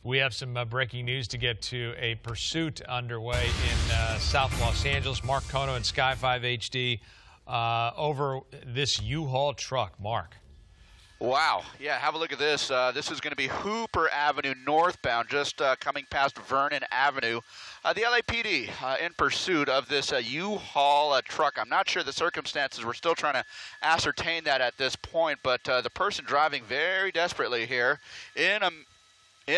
We have some breaking news to get to. A pursuit underway in South Los Angeles. Mark Kono and Sky 5 HD over this U-Haul truck. Mark. Wow. Yeah, have a look at this. This is going to be Hooper Avenue northbound, just coming past Vernon Avenue. The LAPD in pursuit of this U-Haul truck. I'm not sure the circumstances. We're still trying to ascertain that at this point, but the person driving very desperately here in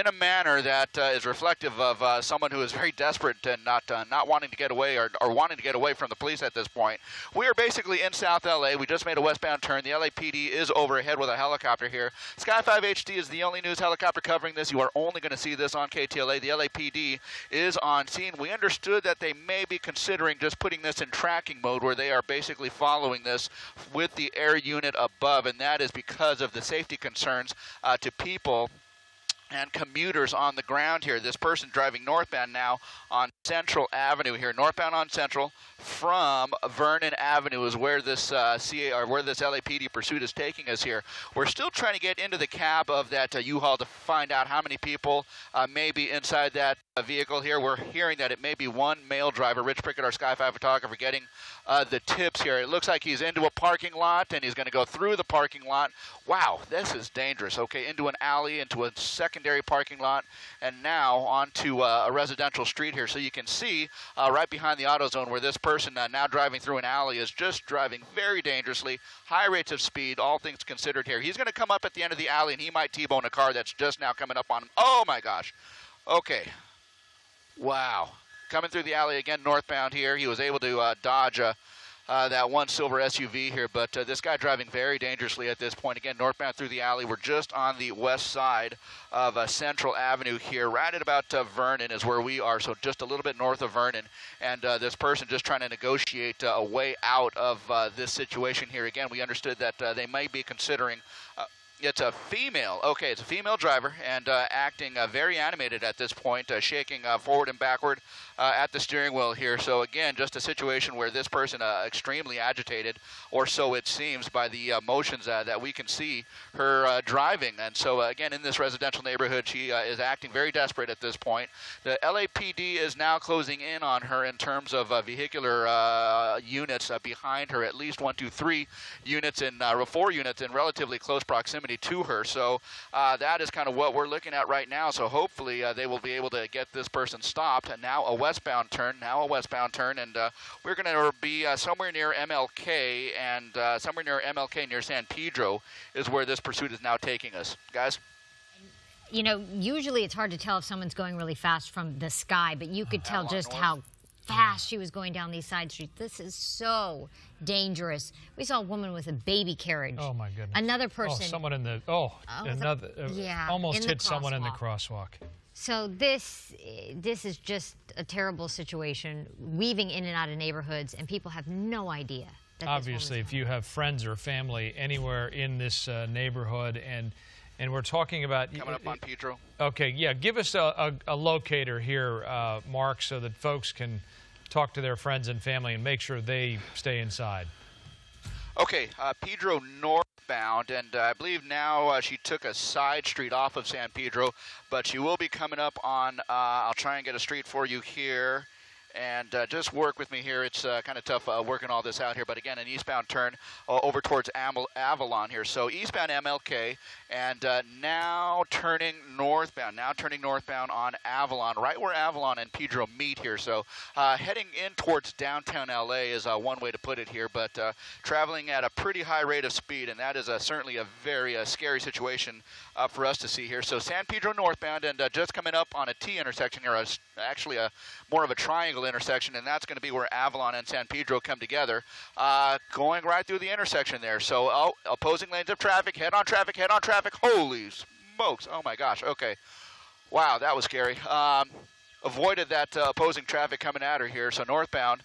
a manner that is reflective of someone who is very desperate and not wanting to get away or wanting to get away from the police at this point. We are basically in South LA. We just made a westbound turn. The LAPD is overhead with a helicopter here. Sky 5 HD is the only news helicopter covering this. You are only going to see this on KTLA. The LAPD is on scene. We understood that they may be considering just putting this in tracking mode, where they are basically following this with the air unit above, and that is because of the safety concerns to people and commuters on the ground here. This person driving northbound now on Central Avenue here, northbound on Central from Vernon Avenue is where this where this LAPD pursuit is taking us here. We're still trying to get into the cab of that U-Haul to find out how many people may be inside that vehicle here. We're hearing that it may be one male driver. Rich Prickett, our Sky 5 photographer, getting the tips here. It looks like he's into a parking lot, and he's going to go through the parking lot. Wow, this is dangerous. Okay, into an alley, into a secondary parking lot, and now onto a residential street here. So you can see right behind the AutoZone where this person now driving through an alley is just driving very dangerously, high rates of speed, all things considered here. He's going to come up at the end of the alley, and he might T-bone a car that's just now coming up on him. Oh, my gosh. Okay. Wow. Coming through the alley again, northbound here. He was able to dodge that one silver SUV here, but this guy driving very dangerously at this point. Again, northbound through the alley. We're just on the west side of Central Avenue here. Right at about Vernon is where we are, so just a little bit north of Vernon. And this person just trying to negotiate a way out of this situation here. Again, we understood that they may be considering it's a female. Okay, it's a female driver, and acting very animated at this point, shaking forward and backward at the steering wheel here. So again, just a situation where this person extremely agitated, or so it seems by the motions that we can see her driving. And so again, in this residential neighborhood, she is acting very desperate at this point. The LAPD is now closing in on her in terms of vehicular units behind her, at least 1, 2, 3 units in 4 units in relatively close proximity to her. So that is kind of what we're looking at right now. So hopefully they will be able to get this person stopped. And now a westbound turn, and we're going to be somewhere near MLK, and somewhere near MLK near San Pedro is where this pursuit is now taking us. Guys? You know, usually it's hard to tell if someone's going really fast from the sky, but you could tell just how fast she was going down these side streets. This is so dangerous. We saw a woman with a baby carriage. Oh my goodness. Another person. Oh, someone in the, another, yeah, almost hit someone in the crosswalk. So this is just a terrible situation, weaving in and out of neighborhoods, and people have no idea that obviously, if you have friends or family anywhere in this neighborhood, and we're talking about coming up on Pedro. Okay, yeah, give us a locator here, Mark, so that folks can talk to their friends and family and make sure they stay inside. Okay, Pedro northbound, and I believe now she took a side street off of San Pedro, but she will be coming up on, I'll try and get a street for you here. And just work with me here. It's kind of tough working all this out here. But again, an eastbound turn over towards Avalon here. So eastbound MLK, and now turning northbound. Now turning northbound on Avalon, right where Avalon and Pedro meet here. So heading in towards downtown LA is one way to put it here. But traveling at a pretty high rate of speed, and that is certainly a very scary situation for us to see here. So San Pedro northbound, and just coming up on a T intersection here, actually more of a triangle intersection, and that's going to be where Avalon and San Pedro come together, going right through the intersection there. So opposing lanes of traffic, head-on traffic, head-on traffic. Holy smokes. Oh my gosh. Okay. Wow, that was scary. Avoided that opposing traffic coming at her here. So northbound,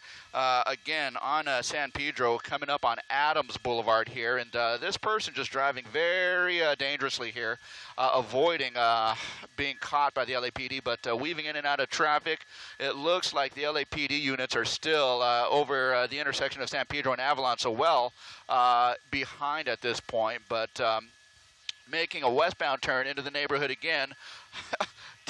again, on San Pedro, coming up on Adams Boulevard here. And this person just driving very dangerously here, avoiding being caught by the LAPD, but weaving in and out of traffic. It looks like the LAPD units are still over the intersection of San Pedro and Avalon, so well behind at this point. But making a westbound turn into the neighborhood again.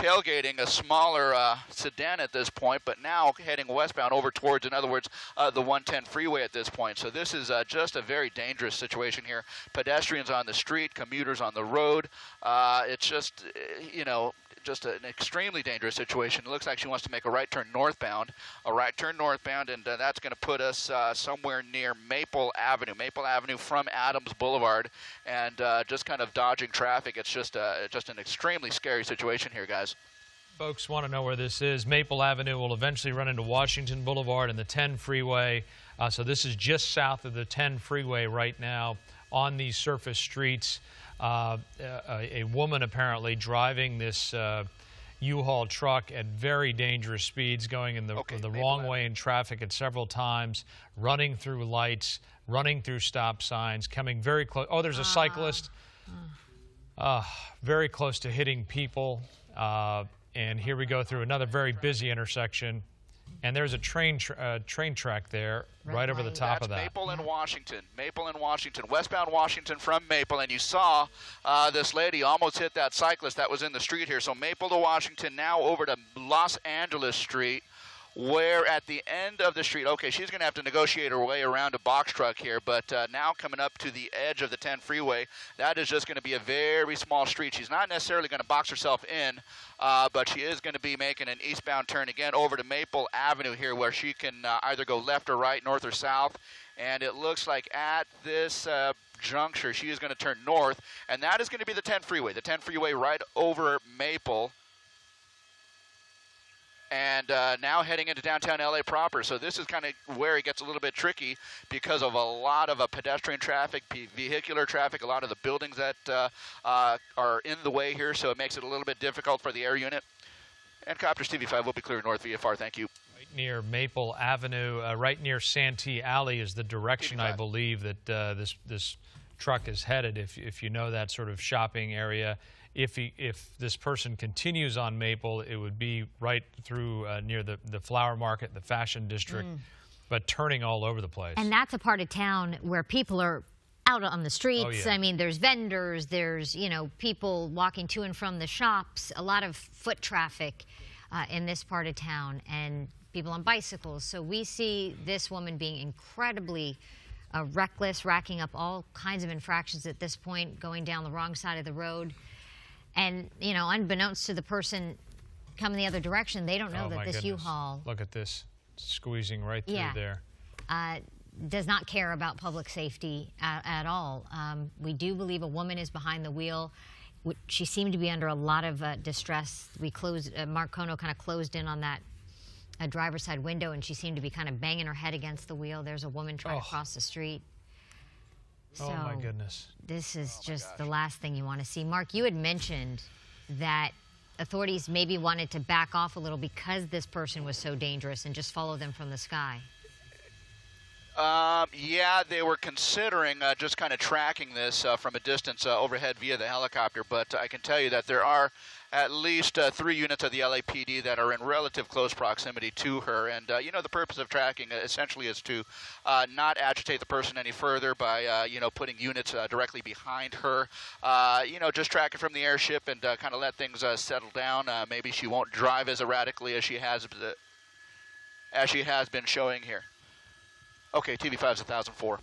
tailgating a smaller sedan at this point, but now heading westbound over towards, in other words, the 110 freeway at this point. So this is just a very dangerous situation here. Pedestrians on the street, commuters on the road. It's just, you know, just an extremely dangerous situation. It looks like she wants to make a right turn northbound, and that's going to put us somewhere near Maple Avenue from Adams Boulevard, and just kind of dodging traffic. It's just an extremely scary situation here, guys. Folks want to know where this is. Maple Avenue will eventually run into Washington Boulevard and the 10 freeway. So this is just south of the 10 freeway right now on these surface streets. A woman apparently driving this U-Haul truck at very dangerous speeds, going in the wrong way in traffic at several times, running through lights, running through stop signs, coming very close. Oh, there's a cyclist very close to hitting people. And here we go through another very busy intersection. And there's a train track there right over the top of that. Maple and Washington. Westbound Washington from Maple. And you saw this lady almost hit that cyclist that was in the street here. So Maple to Washington, now over to Los Angeles Street, where at the end of the street, okay, she's going to have to negotiate her way around a box truck here, but now coming up to the edge of the 10 freeway, that is just going to be a very small street. She's not necessarily going to box herself in, but she is going to be making an eastbound turn again over to Maple Avenue here, where she can either go left or right, north or south, and it looks like at this juncture, she is going to turn north, and that is going to be the 10 freeway right over Maple. And now heading into downtown LA proper. So this is kind of where it gets a little bit tricky because of a lot of pedestrian traffic, vehicular traffic, a lot of the buildings that are in the way here. So it makes it a little bit difficult for the air unit. And Copters TV5 will be clear north VFR. Thank you. Right near Maple Avenue, right near Santee Alley is the direction TV5. I believe that this truck is headed. If you know that sort of shopping area. If this person continues on Maple, it would be right through near the flower market, the fashion district, but turning all over the place. And that's a part of town where people are out on the streets. Oh, yeah. I mean, there's vendors, there's, you know, people walking to and from the shops, a lot of foot traffic in this part of town, and people on bicycles. So we see this woman being incredibly reckless, racking up all kinds of infractions at this point, going down the wrong side of the road. And, you know, unbeknownst to the person coming the other direction, they don't know that this U-Haul... Look at this, squeezing right through there. Does not care about public safety at all. We do believe a woman is behind the wheel. She seemed to be under a lot of distress. Mark Kono kind of closed in on that driver's side window, and she seemed to be kind of banging her head against the wheel. There's a woman trying to cross the street. So oh, my goodness. This is just the last thing you want to see. Mark, you had mentioned that authorities maybe wanted to back off a little because this person was so dangerous and just follow them from the sky. Yeah, they were considering just kind of tracking this from a distance overhead via the helicopter, but I can tell you that there are at least 3 units of the LAPD that are in relative close proximity to her. And, you know, the purpose of tracking essentially is to not agitate the person any further by, you know, putting units directly behind her. You know, just track it from the airship and kind of let things settle down. Maybe she won't drive as erratically as she has been showing here. Okay, TV5's 1004.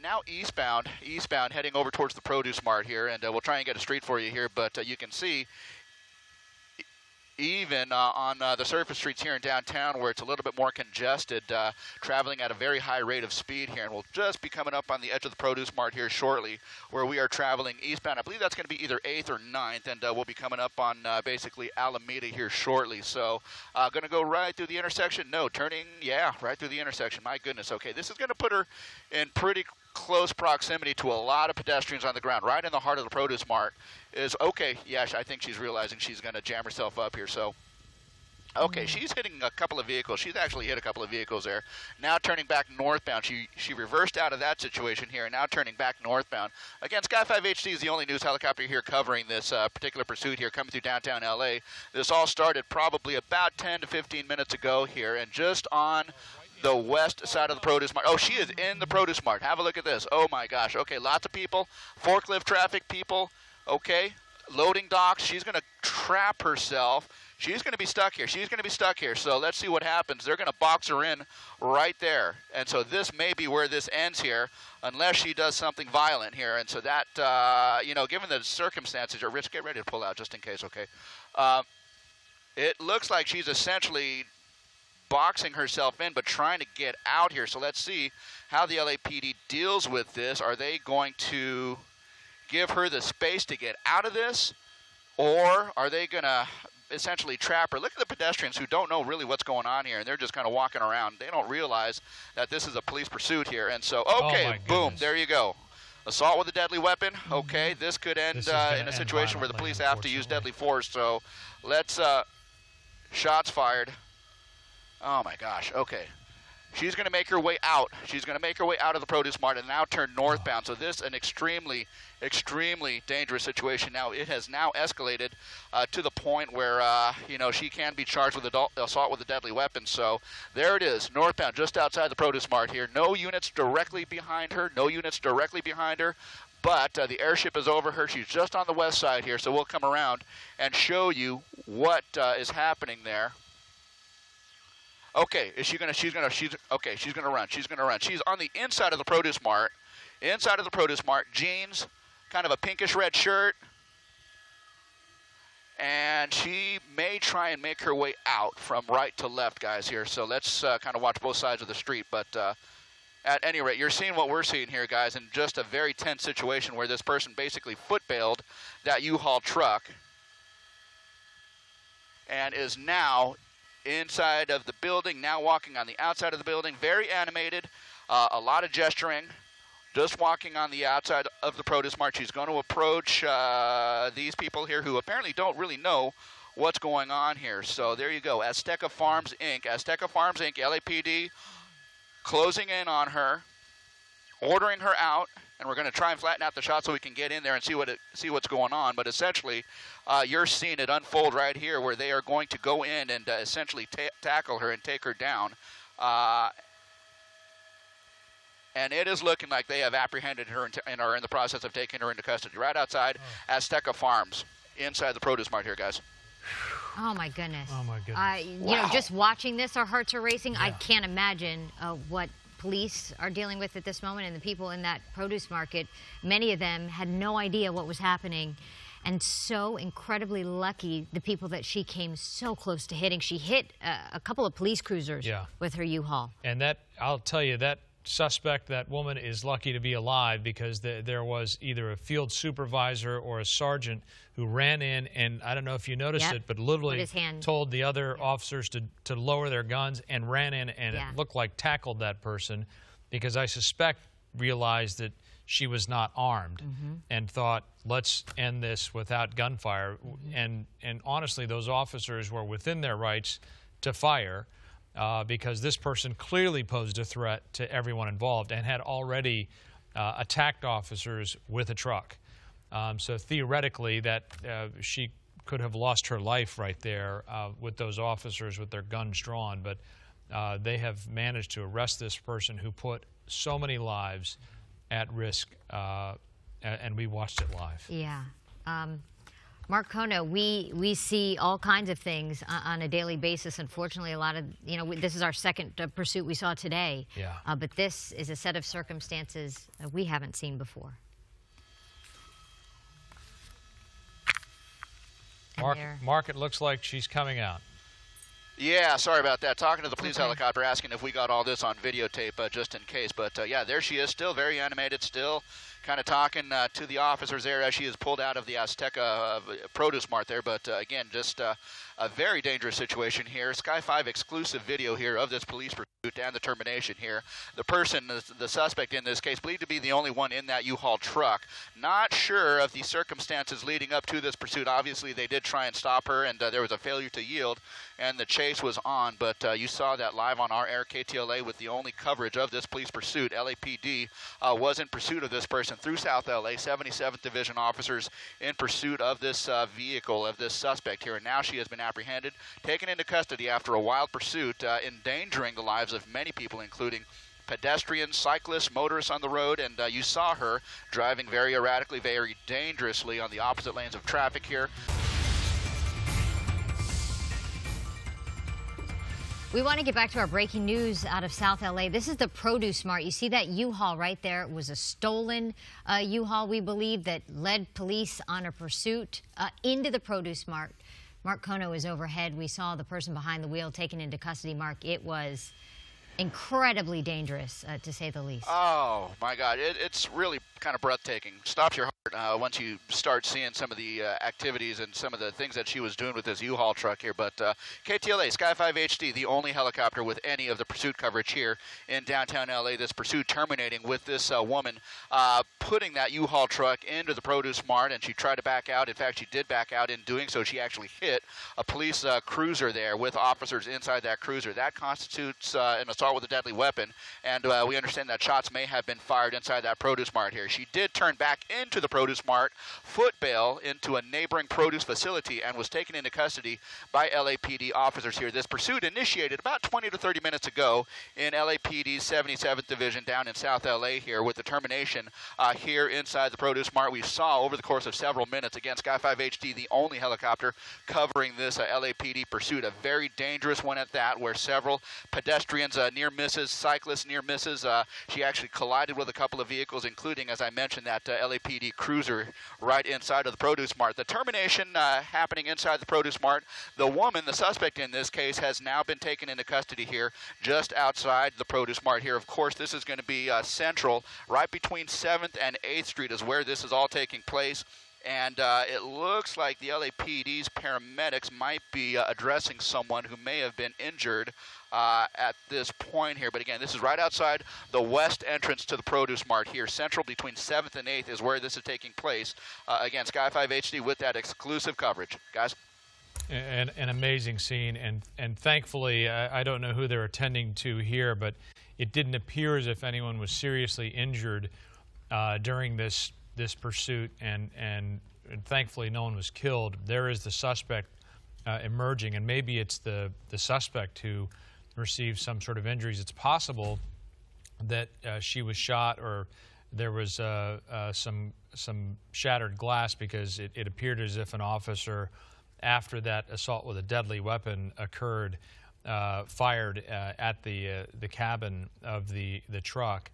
Now eastbound, heading over towards the Produce Mart here, and we'll try and get a street for you here, but you can see even on the surface streets here in downtown where it's a little bit more congested, traveling at a very high rate of speed here, and we'll just be coming up on the edge of the Produce Mart here shortly where we are traveling eastbound. I believe that's going to be either 8th or 9th, and we'll be coming up on basically Alameda here shortly. So going to go right through the intersection? No, turning, yeah, right through the intersection. My goodness, okay, this is going to put her in pretty close proximity to a lot of pedestrians on the ground, right in the heart of the Produce Mart. Is okay, yeah, I think she's realizing she's going to jam herself up here, so. Okay, she's hitting a couple of vehicles. She's actually hit a couple of vehicles there. Now turning back northbound. She reversed out of that situation here, and now turning back northbound. Again, Sky 5 HD is the only news helicopter here covering this particular pursuit here coming through downtown LA. This all started probably about 10 to 15 minutes ago here, and just on the west side of the Produce Mart. Oh, she is in the Produce Mart. Have a look at this. Oh, my gosh. Okay, lots of people. Forklift traffic, people. Okay, loading docks. She's going to trap herself. She's going to be stuck here. She's going to be stuck here. So let's see what happens. They're going to box her in right there. And so this may be where this ends here, unless she does something violent here. And so that, you know, given the circumstances, Rich, get ready to pull out just in case, okay? It looks like she's essentially boxing herself in, but trying to get out here. So let's see how the LAPD deals with this. Are they going to give her the space to get out of this, or are they going to essentially trap her? Look at the pedestrians who don't know really what's going on here, and they're just kind of walking around. They don't realize that this is a police pursuit here. And so, okay, boom, there you go. Assault with a deadly weapon. Okay, this could end in a situation where the police have to use deadly force. So let's, shots fired. Oh my gosh, okay. She's going to make her way out. She's going to make her way out of the produce mart and now turn northbound. So this is an extremely, extremely dangerous situation. Now, it has now escalated to the point where, you know, she can be charged with assault with a deadly weapon. So there it is, northbound, just outside the produce mart here. No units directly behind her. No units directly behind her. But the airship is over her. She's just on the west side here. So we'll come around and show you what is happening there. Okay, she's gonna run. She's gonna run. She's on the inside of the produce mart. Inside of the produce mart, jeans, kind of a pinkish red shirt. And she may try and make her way out from right to left, guys, here. So let's kind of watch both sides of the street. But at any rate, you're seeing what we're seeing here, guys, in just a very tense situation where this person basically foot-bailed that U-Haul truck and is now inside of the building, now walking on the outside of the building, very animated, a lot of gesturing, just walking on the outside of the produce mart. She's going to approach these people here who apparently don't really know what's going on here. So there you go, Azteca Farms Inc., LAPD, closing in on her, ordering her out, and we're going to try and flatten out the shot so we can get in there and see what's going on. But essentially, you're seeing it unfold right here, where they are going to go in and essentially tackle her and take her down. And it is looking like they have apprehended her and are in the process of taking her into custody. Right outside Azteca Farms, inside the produce mart here, guys. Oh my goodness. Oh my goodness. You know, just watching this, our hearts are racing. Yeah. I can't imagine what police are dealing with at this moment, and the people in that produce market, many of them had no idea what was happening, and so incredibly lucky the people that she came so close to hitting. She hit a couple of police cruisers with her U-Haul. And that, I'll tell you, that suspect, that woman, is lucky to be alive, because there was either a field supervisor or a sergeant who ran in, and I don't know if you noticed it, but literally told the other officers to lower their guns, and ran in and it looked like tackled that person, because I suspect realized that she was not armed and thought, let's end this without gunfire. And honestly, those officers were within their rights to fire, because this person clearly posed a threat to everyone involved and had already attacked officers with a truck. So theoretically, that she could have lost her life right there with those officers with their guns drawn. But they have managed to arrest this person who put so many lives at risk, and we watched it live. Yeah. Mark Kono, we see all kinds of things on a daily basis. Unfortunately, a lot of, you know, this is our second pursuit we saw today. Yeah. But this is a set of circumstances we haven't seen before. Mark, it looks like she's coming out. Yeah, sorry about that. Talking to the police helicopter, asking if we got all this on videotape just in case. But yeah, there she is, still very animated, still kind of talking to the officers there as she is pulled out of the Azteca produce mart there. But again, just a very dangerous situation here. Sky 5 exclusive video here of this police pursuit and the termination here. The person, the suspect in this case, believed to be the only one in that U-Haul truck. Not sure of the circumstances leading up to this pursuit. Obviously, they did try and stop her, and there was a failure to yield, and the chase was on. But you saw that live on our air, KTLA, with the only coverage of this police pursuit. LAPD was in pursuit of this person through South LA. 77th Division officers in pursuit of this vehicle, of this suspect here. And now she has been apprehended, taken into custody after a wild pursuit, endangering the lives of many people, including pedestrians, cyclists, motorists on the road, and you saw her driving very erratically, very dangerously on the opposite lanes of traffic here. We want to get back to our breaking news out of South LA. This is the Produce Mart. You see that U-Haul right there? It was a stolen U-Haul, we believe, that led police on a pursuit into the Produce Mart. Mark Kono is overhead. We saw the person behind the wheel taken into custody. Mark, it was incredibly dangerous, to say the least. Oh, my God. It's really kind of breathtaking. Stops your heart once you start seeing some of the activities and some of the things that she was doing with this U-Haul truck here. But KTLA, Sky 5 HD, the only helicopter with any of the pursuit coverage here in downtown LA. This pursuit terminating with this woman putting that U-Haul truck into the Produce Mart, and she tried to back out. In fact, she did back out. In doing so, she actually hit a police cruiser there with officers inside that cruiser. That constitutes an assault with a deadly weapon, and we understand that shots may have been fired inside that Produce Mart here. She did turn back into the Produce Mart, foot bail into a neighboring produce facility, and was taken into custody by LAPD officers here. This pursuit initiated about 20 to 30 minutes ago in LAPD's 77th Division down in South LA here, with the termination here inside the Produce Mart. We saw over the course of several minutes, again, Sky 5 HD, the only helicopter covering this LAPD pursuit, a very dangerous one at that, where several pedestrians near misses, cyclists near misses. She actually collided with a couple of vehicles, including, as I mentioned, that LAPD cruiser right inside of the Produce Mart. The termination happening inside the Produce Mart. The woman, the suspect in this case, has now been taken into custody here just outside the Produce Mart here. Of course, this is going to be central, right between 7th and 8th Street is where this is all taking place. And it looks like the LAPD's paramedics might be addressing someone who may have been injured at this point here. But again, this is right outside the west entrance to the Produce Mart here. Central between 7th and 8th is where this is taking place. Again, Sky 5 HD with that exclusive coverage. Guys? An amazing scene, and thankfully, I don't know who they're attending to here, but it didn't appear as if anyone was seriously injured during this pursuit, and thankfully no one was killed. There is the suspect emerging, and maybe it's the suspect who received some sort of injuries. It's possible that she was shot, or there was some shattered glass, because it appeared as if an officer, after that assault with a deadly weapon occurred, fired at the cabin of the truck.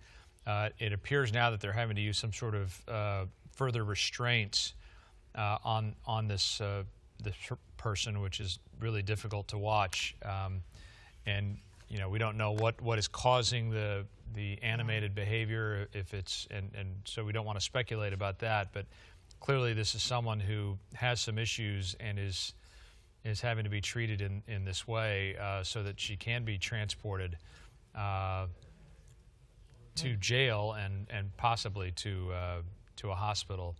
It appears now that they're having to use some sort of further restraints on this person, which is really difficult to watch. And you know, we don't know what is causing the animated behavior, if it's and so we don't want to speculate about that. But clearly, this is someone who has some issues and is having to be treated in this way, so that she can be transported to jail and possibly to a hospital.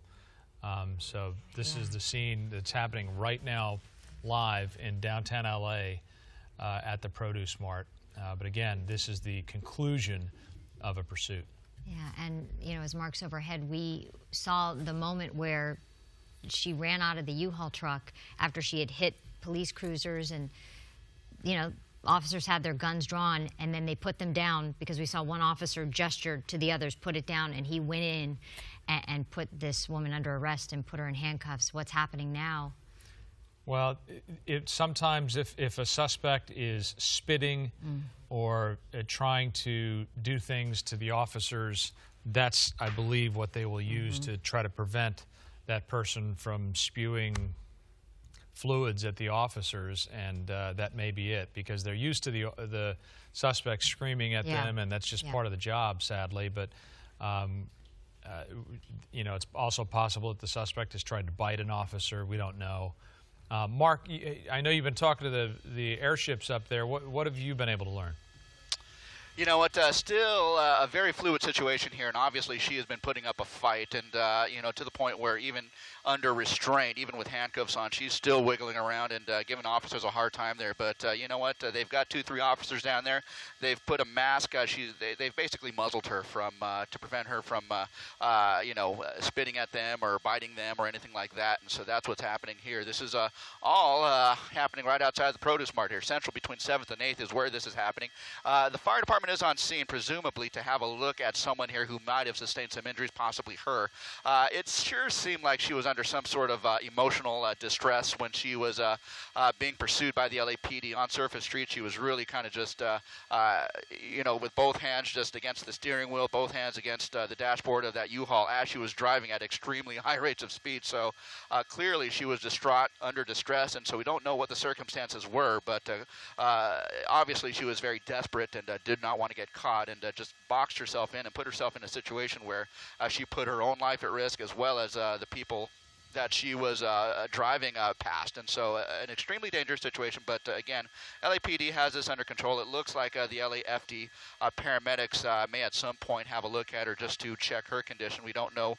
So this is the scene that's happening right now, live in downtown LA at the Produce Mart. But again, this is the conclusion of a pursuit. Yeah, and you know, as Mark's overhead, we saw the moment where she ran out of the U-Haul truck after she had hit police cruisers, and you know, officers had their guns drawn, and then they put them down, because we saw one officer gesture to the others, put it down, and he went in and put this woman under arrest and put her in handcuffs. What's happening now? Well, sometimes if a suspect is spitting or trying to do things to the officers, that's, I believe, what they will use to try to prevent that person from spewing fluids at the officers, and that may be it, because they're used to the suspect screaming at them, and that's just part of the job, sadly. But you know, it's also possible that the suspect has tried to bite an officer. We don't know. Mark, I know you've been talking to the airships up there. What have you been able to learn? You know what, still a very fluid situation here, and obviously she has been putting up a fight, and, you know, to the point where even under restraint, even with handcuffs on, she's still wiggling around and giving officers a hard time there. But you know what, they've got 2-3 officers down there. They've put a mask, they've basically muzzled her from, to prevent her from, you know, spitting at them or biting them or anything like that, and so that's what's happening here. This is all happening right outside the Produce Mart here. Central between 7th and 8th is where this is happening. The fire department everyone is on scene, presumably to have a look at someone here who might have sustained some injuries, possibly her. It sure seemed like she was under some sort of emotional distress when she was being pursued by the LAPD on Surface Street. She was really kind of just, with both hands just against the steering wheel, both hands against the dashboard of that U-Haul as she was driving at extremely high rates of speed. So clearly she was distraught, under distress, and so we don't know what the circumstances were, but obviously she was very desperate and did not want to get caught, and just boxed herself in and put herself in a situation where she put her own life at risk as well as the people that she was driving past. And so an extremely dangerous situation, but again, LAPD has this under control. It looks like the LAFD paramedics may at some point have a look at her just to check her condition. We don't know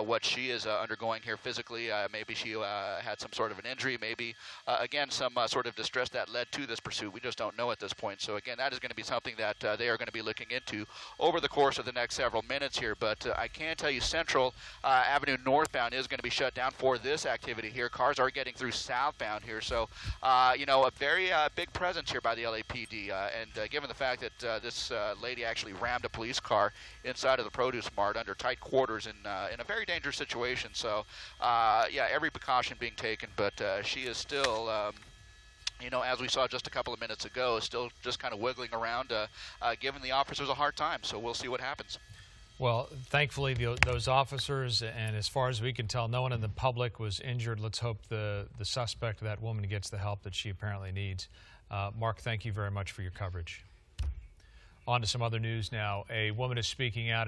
what she is undergoing here physically. Maybe she had some sort of an injury, maybe again some sort of distress that led to this pursuit. We just don't know at this point. So again, that is going to be something that they are going to be looking into over the course of the next several minutes here. But I can tell you Central Avenue northbound is going to be shut down for this activity here. Cars are getting through southbound here, so a very big presence here by the LAPD, and given the fact that this lady actually rammed a police car inside of the produce mart under tight quarters in a very dangerous situation. So every precaution being taken, but she is still as we saw just a couple of minutes ago, still just kind of wiggling around, giving the officers a hard time. So we'll see what happens. Well, thankfully, those officers, and as far as we can tell, no one in the public was injured. Let's hope the suspect, that woman, gets the help that she apparently needs. Mark, thank you very much for your coverage. On to some other news now. A woman is speaking out